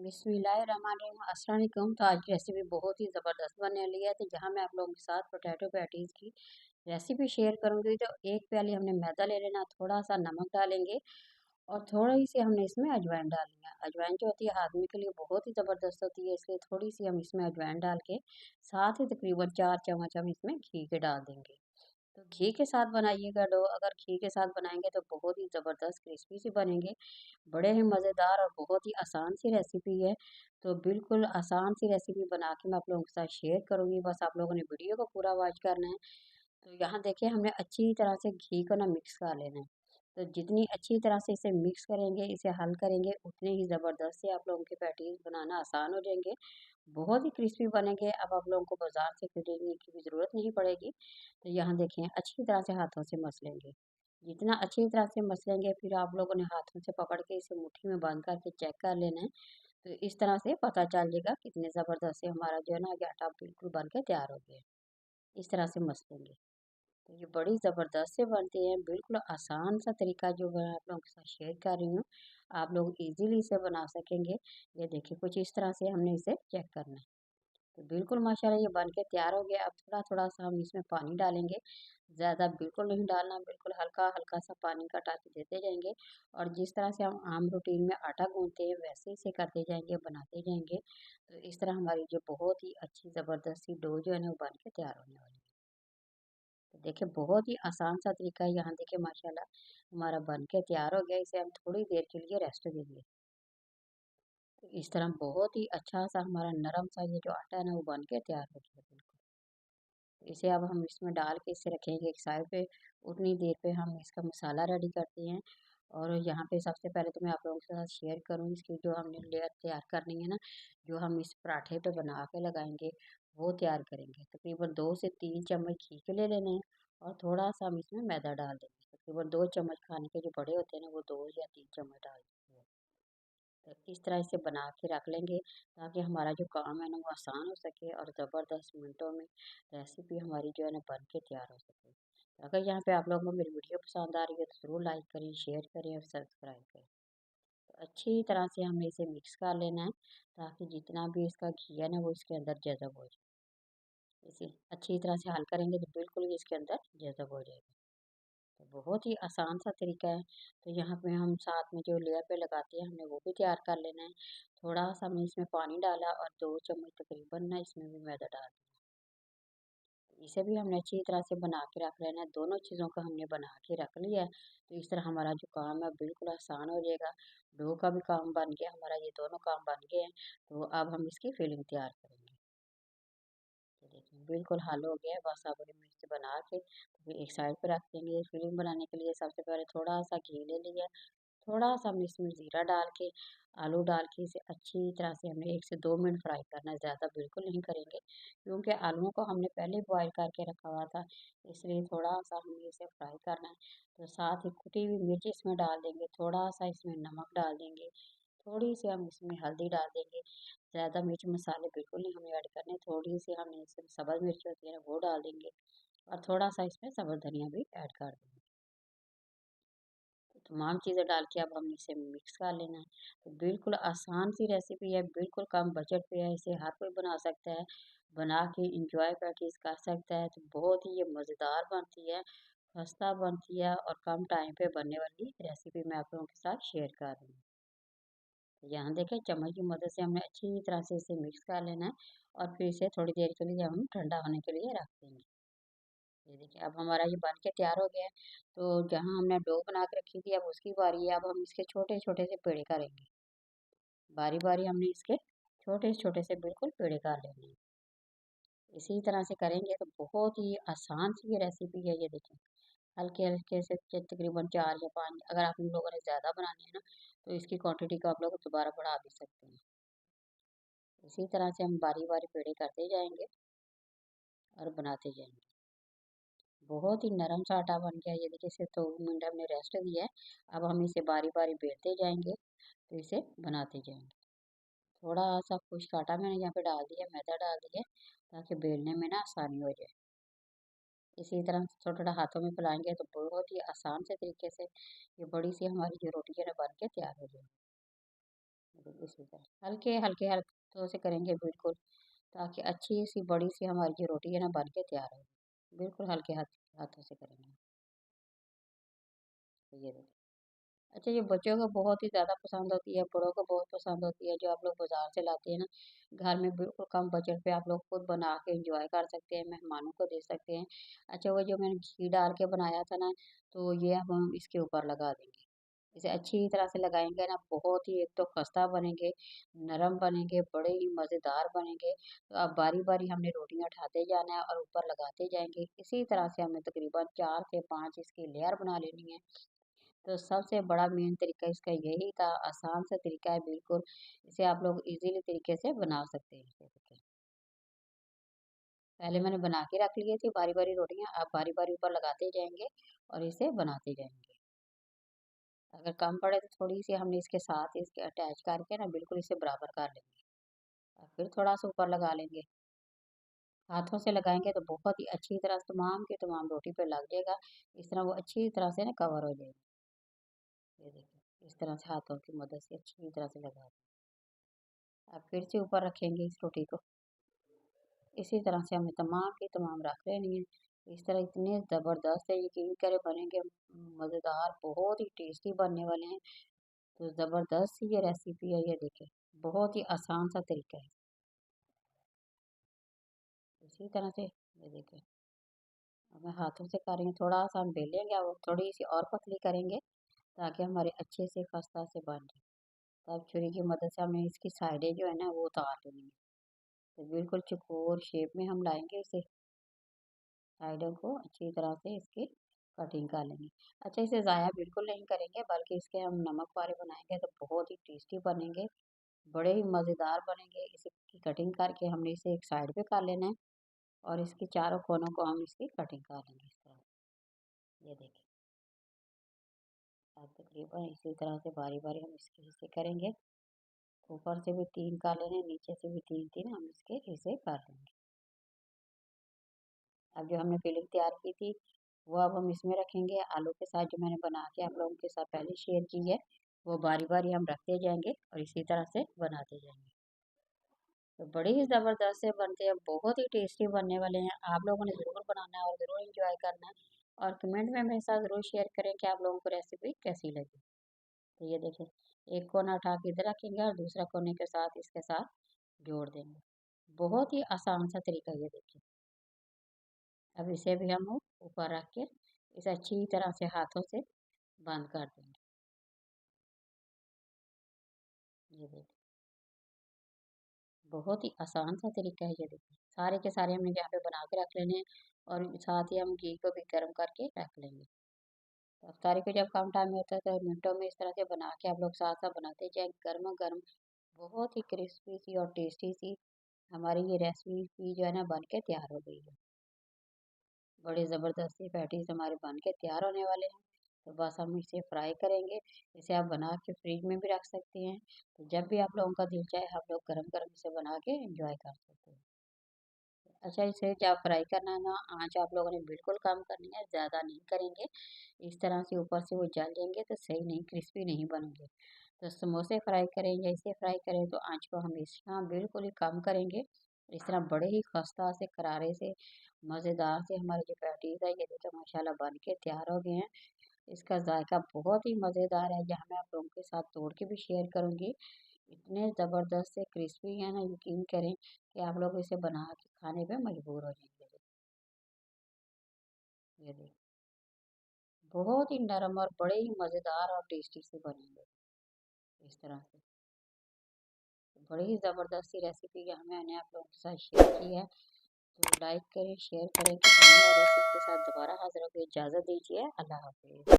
बिस्मिल्लाहिर्रहमानिर्रहीम। अस्सलाम वालेकुम। तो आज की रेसिपी बहुत ही ज़बरदस्त बनने वाली है। तो जहाँ मैं आप लोगों के साथ पोटैटो पैटीज़ की रेसिपी शेयर करूँगी। तो एक प्याली हमने मैदा ले लेना, थोड़ा सा नमक डालेंगे और थोड़ी सी हमने इसमें अजवाइन डालनी है। अजवाइन जो होती है हाजमे के लिए बहुत ही ज़बरदस्त होती है, इसलिए थोड़ी सी हम इसमें अजवाइन डाल के साथ ही तकरीबन 4 चम्मच हम इसमें घी के डाल देंगे। तो घी के साथ बनाइएगा डो, अगर घी के साथ बनाएंगे तो बहुत ही ज़बरदस्त क्रिस्पी से बनेंगे। बड़े ही मज़ेदार और बहुत ही आसान सी रेसिपी है। तो बिल्कुल आसान सी रेसिपी बना के मैं आप लोगों के साथ शेयर करूँगी, बस आप लोगों ने वीडियो को पूरा वॉच करना है। तो यहाँ देखिए हमने अच्छी तरह से घी को ना मिक्स कर लेना है। तो जितनी अच्छी तरह से इसे मिक्स करेंगे, इसे हल करेंगे, उतने ही ज़बरदस्त से आप लोगों के पैटीज़ बनाना आसान हो जाएंगे। बहुत ही क्रिस्पी बनेंगे। अब आप लोगों को बाजार से खरीदने की भी ज़रूरत नहीं पड़ेगी। तो यहाँ देखें अच्छी तरह से हाथों से मसलेंगे। जितना अच्छी तरह से मसलेंगे फिर आप लोगों ने हाथों से पकड़ के इसे मुट्ठी में बांध करके चेक कर लेना है। तो इस तरह से पता चल जाएगा कितने ज़बरदस्त से हमारा जो है ना ये आटा बिल्कुल बन के तैयार हो गया है। इस तरह से मसलेंगे तो ये बड़ी ज़बरदस्त से बनती है। बिल्कुल आसान सा तरीका जो मैं आप लोगों के साथ शेयर कर रही हूँ, आप लोग इजीली इसे बना सकेंगे। ये देखिए कुछ इस तरह से हमने इसे चेक करना है। तो बिल्कुल माशाल्लाह ये बन के तैयार हो गया। अब थोड़ा-थोड़ा सा हम इसमें पानी डालेंगे। ज़्यादा बिल्कुल नहीं डालना, बिल्कुल हल्का-हल्का सा पानी का टच देते जाएँगे और जिस तरह से हम आम रूटीन में आटा गूँथते हैं वैसे इसे करते जाएँगे, बनाते जाएँगे। तो इस तरह हमारी जो बहुत ही अच्छी ज़बरदस्त सी डो जो है ना वो बन के तैयार होने वाली है। तो देखिए बहुत ही आसान सा तरीका है। यहाँ देखिए माशाल्लाह हमारा बन के तैयार हो गया। इसे हम थोड़ी देर के लिए रेस्ट देंगे। तो इस तरह बहुत ही अच्छा सा हमारा नरम सा ये जो आटा है ना वो बन के तैयार हो गया बिल्कुल। तो इसे अब हम इसमें डाल के इसे रखेंगे एक साइड पे। उतनी देर पे हम इसका मसाला रेडी करते हैं। और यहाँ पे सबसे पहले तो मैं आप लोगों के साथ शेयर करूँ इसकी जो हमने लेयर तैयार करनी है ना, जो हम इस पराठे पे बना के लगाएंगे वो तैयार करेंगे। तकरीबन 2 से 3 चम्मच घी के ले लेने हैं और थोड़ा सा हम इसमें मैदा डाल देंगे। तकरीबन 2 चम्मच खाने के जो बड़े होते हैं ना वो 2 या 3 चम्मच डाल देंगे। तो इस तरह इसे बना के रख लेंगे ताकि हमारा जो काम है ना वो आसान हो सके और ज़बरदस्त मिनटों में रेसिपी हमारी जो है ना बन के तैयार हो सके। तो अगर यहाँ पे आप लोगों को मेरी वीडियो पसंद आ रही है तो ज़रूर लाइक करें, शेयर करें और सब्सक्राइब करें। तो अच्छी तरह से हमने इसे मिक्स कर लेना है ताकि जितना भी इसका घी है ना वो इसके अंदर जज़ब हो जाए। इसे अच्छी तरह से हल करेंगे तो बिल्कुल ये इसके अंदर जज़ब हो जाएगा। तो बहुत ही आसान सा तरीका है। तो यहाँ पे हम साथ में जो लेयर पे लगाते हैं हमने वो भी तैयार कर लेना है। थोड़ा सा हमने इसमें पानी डाला और 2 चम्मच तकरीबन ना इसमें भी मैदा डाल दिया। तो इसे भी हमने अच्छी तरह से बना के रख लेना है। दोनों चीज़ों का हमने बना के रख लिया है। तो इस तरह हमारा जो काम है बिल्कुल आसान हो जाएगा। डो का भी काम बन गया हमारा, ये दोनों काम बन गए हैं। तो अब हम इसकी फिलिंग तैयार करेंगे। तो देखिए बिल्कुल हल हो गया है। बस अब हम इसे बना के तो फिर एक साइड पे रख देंगे। फिलिंग बनाने के लिए सबसे पहले थोड़ा सा घी ले लिया, थोड़ा सा हमने इसमें ज़ीरा डाल के, आलू डाल के इसे अच्छी तरह से हमने 1 से 2 मिनट फ्राई करना है, ज़्यादा बिल्कुल नहीं करेंगे क्योंकि आलूओं को हमने पहले बॉयल करके रखा हुआ था, इसलिए थोड़ा-सा हमें इसे फ्राई करना है। तो साथ ही कुटी हुई मिर्च इसमें डाल देंगे, थोड़ा-सा इसमें नमक डाल देंगे, थोड़ी-सी हम इसमें हल्दी डाल देंगे। ज़्यादा मिर्च मसाले बिल्कुल नहीं हमें ऐड करने, थोड़ी-सी हमने इसमें सब्ज़ मिर्च होती है ना वो डाल देंगे और थोड़ा-सा इसमें सब्ज़ धनिया भी ऐड कर देंगे। तमाम चीज़ें डाल के अब हमने इसे मिक्स कर लेना है। तो बिल्कुल आसान सी रेसिपी है, बिल्कुल कम बजट पे है, इसे हर कोई बना सकता है। बना के एंजॉय पैटीज़ कर सकता है। तो बहुत ही ये मज़ेदार बनती है, खस्ता बनती है और कम टाइम पे बनने वाली रेसिपी मैं आप लोगों के साथ शेयर कर रही हूँ। तो यहाँ देखें चम्मच की मदद से हमने अच्छी तरह से इसे मिक्स कर लेना है और फिर इसे थोड़ी देर के लिए हम ठंडा होने के लिए रख देंगे। ये देखिए अब हमारा ये बन के तैयार हो गया है। तो जहाँ हमने डो बना के रखी थी अब उसकी बारी है। अब हम इसके छोटे-छोटे से पेड़े करेंगे। बारी-बारी हमने इसके छोटे-छोटे से बिल्कुल पेड़े कर लेने हैं। इसी तरह से करेंगे तो बहुत ही आसान सी ये रेसिपी है। ये देखें हल्के-हल्के से तकरीबन 4 या 5, अगर आप लोगों ने ज़्यादा बनानी है ना तो इसकी क्वांटिटी को आप लोग दोबारा बढ़ा भी सकते हैं। इसी तरह से हम बारी-बारी पेड़े करते जाएँगे और बनाते जाएँगे। बहुत ही नरम सा आटा बन गया। ये देखिए इसे 2 मिनट हमने रेस्ट दिया है। अब हम इसे बारी-बारी बेलते जाएँगे, तो इसे बनाते जाएँगे। थोड़ा-सा खुश्क आटा मैंने यहाँ पे डाल दिया, मैदा डाल दिया ताकि बेलने में ना आसानी हो जाए। इसी तरह थोड़ा-थोड़ा हाथों में फैलाएँगे तो बहुत ही आसान से तरीके से ये बड़ी सी हमारी जो रोटी है ना बन के तैयार हो जाएगी। इसी तरह हल्के हाथों से करेंगे बिल्कुल, ताकि अच्छी सी बड़ी सी हमारी जो रोटी है ना बन के तैयार हो। बिल्कुल हल्के हाथों से करेंगे। तो ये देखिए। अच्छा, ये बच्चों को बहुत ही ज़्यादा पसंद होती है, बड़ों को बहुत पसंद होती है, जो आप लोग बाज़ार से लाते हैं ना, घर में बिल्कुल कम बजट पे आप लोग खुद बना के एंजॉय कर सकते हैं, मेहमानों को दे सकते हैं। अच्छा, वो जो मैंने घी डाल के बनाया था ना, तो ये अब हम इसके ऊपर लगा देंगे। इसे अच्छी तरह से लगाएँगे ना, बहुत ही एक तो खस्ता बनेंगे, नरम बनेंगे, बड़े ही मज़ेदार बनेंगे। तो अब बारी-बारी हमने रोटियाँ उठाते जाना है और ऊपर लगाते जाएँगे। इसी तरह से हमें तकरीबन 4 से 5 इसकी लेयर बना लेनी है। तो सबसे बड़ा मेन तरीका इसका यही था, आसान सा तरीका है बिल्कुल। इसे आप लोग इज़ीली तरीके से बना सकते हैं। ये देखिए, पहले मैंने बना के रख लिए थे बारी-बारी रोटियाँ, अब बारी-बारी ऊपर लगाते जाएँगे और इसे बनाते जाएँगे। अगर कम पड़े तो थोड़ी-सी हमने इसके साथ इसके अटैच करके ना बिल्कुल इसे बराबर कर लेंगे और फिर थोड़ा-सा ऊपर लगा लेंगे। हाथों से लगाएँगे तो बहुत ही अच्छी तरह से तमाम की तमाम रोटी पे लग जाएगा। इस तरह वो अच्छी तरह से ना कवर हो जाएगी। ये देखिए, इस तरह से हाथों की मदद से अच्छी तरह से लगा दें। अब फिर से ऊपर रखेंगे इस रोटी को। इसी तरह से हमें तमाम की तमाम रख लेनी है। इस तरह इतने ज़बरदस्त है, यकीन करें बनेंगे मज़ेदार, बहुत ही टेस्टी बनने वाले हैं। तो ज़बरदस्त सी ये रेसिपी है, ये देखें, बहुत ही आसान सा तरीका है। इसी तरह से ये देखें, अब मैं हाथों से कर रही हूँ, थोड़ा-सा हम बेलेंगे और थोड़ी-सी और पतली करेंगे ताकि हमारे अच्छे से खस्ता से बन जाए। तब छुरी की मदद से हमें इसकी साइडें जो है ना वो उतार लेनी है। तो बिल्कुल चौकोर शेप में हम लाएँगे इसे। साइडों को अच्छी तरह से इसकी कटिंग कर लेंगे। अच्छा, इसे ज़ाया बिल्कुल नहीं करेंगे, बल्कि इसके हम नमक वाले बनाएँगे तो बहुत ही टेस्टी बनेंगे, बड़े ही मज़ेदार बनेंगे। इसकी कटिंग करके हमने इसे एक साइड पे कर लेना है और इसके चारों कोनों को हम इसकी कटिंग कर लेंगे इस तरह। ये देखिए, अब तकरीबन इसी तरह से बारी-बारी हम इसके हिस्से करेंगे। ऊपर से भी 3 कर लेने, नीचे से भी 3-3 हम इसके हिस्से कर लेंगे। अब जो हमने फिलिंग तैयार की थी, वो अब हम इसमें रखेंगे। आलू के साथ जो मैंने बना के आप लोगों के साथ पहले शेयर की है, वो बारी-बारी हम रखते जाएँगे और इसी तरह से बनाते जाएँगे। तो बड़े ही ज़बरदस्त से बनते हैं, बहुत ही टेस्टी बनने वाले हैं। आप लोगों ने ज़रूर बनाना है और ज़रूर एन्जॉय करना है और कमेंट में मेरे साथ ज़रूर शेयर करें कि आप लोगों को रेसिपी कैसी लगी। तो ये देखें, एक कोना उठा के इधर रखेंगे और दूसरा कोने के साथ इसके साथ जोड़ देंगे। बहुत ही आसान सा तरीका है, ये देखिए। अब इसे भी हम ऊपर रख के इसे अच्छी तरह से हाथों से बंद कर देंगे। ये देखिए, बहुत ही आसान सा तरीका है, ये देखिए। सारे के सारे हमने यहाँ पे बना के रख लेने हैं और साथ ही हम घी को भी गर्म करके रख लेंगे। तो अफ्तारी को जब कम टाइम होता है तो मिनटों में इस तरह से बना के आप लोग साथ साथ बनाते जाए, गर्मा गर्म, बहुत ही क्रिस्पी सी और टेस्टी सी हमारी ये रेसिपी जो है ना बन के तैयार हो गई है। बड़े ज़बरदस्त सी पैटीज़ हमारे बन के तैयार होने वाले हैं। तो बस हम इसे फ्राई करेंगे। इसे आप बना के फ्रिज में भी रख सकते हैं। तो जब भी आप लोगों का दिल चाहे आप लोग गरम-गरम इसे बना के एंजॉय कर सकते हैं। अच्छा, इसे जब फ्राई करना है ना, आँच आप लोगों ने बिल्कुल कम करनी है, ज़्यादा नहीं करेंगे। इस तरह से ऊपर से वो जल जाएँगे तो सही नहीं, क्रिस्पी नहीं बनेंगे। तो समोसे फ्राई करें या इसे फ्राई करें तो आँच को हमेशा बिल्कुल ही कम करेंगे। इस तरह बड़े ही खस्ता से, करारे से, मज़ेदार से हमारे जो पैटीज़ है, ये देखिए माशाल्लाह बन के तैयार हो गए हैं। इसका ज़ायका बहुत ही मज़ेदार है, यहाँ मैं आप लोगों के साथ तोड़ के भी शेयर करूँगी। इतने ज़बरदस्त से क्रिस्पी हैं ना, यकीन करें कि आप लोग इसे बना के खाने पे मजबूर हो जाएंगे। ये देखिए, बहुत ही नरम और बड़े ही मज़ेदार और टेस्टी से बनेंगे इस तरह से। बड़ी ही ज़बरदस्त सी रेसिपी यहाँ मैंने आप लोगों के साथ शेयर की है। तो लाइक करें, शेयर करें कि नई रेसिपी के साथ दोबारा हाज़िर होकर इजाज़त दीजिए। अल्लाह हाफ़िज़।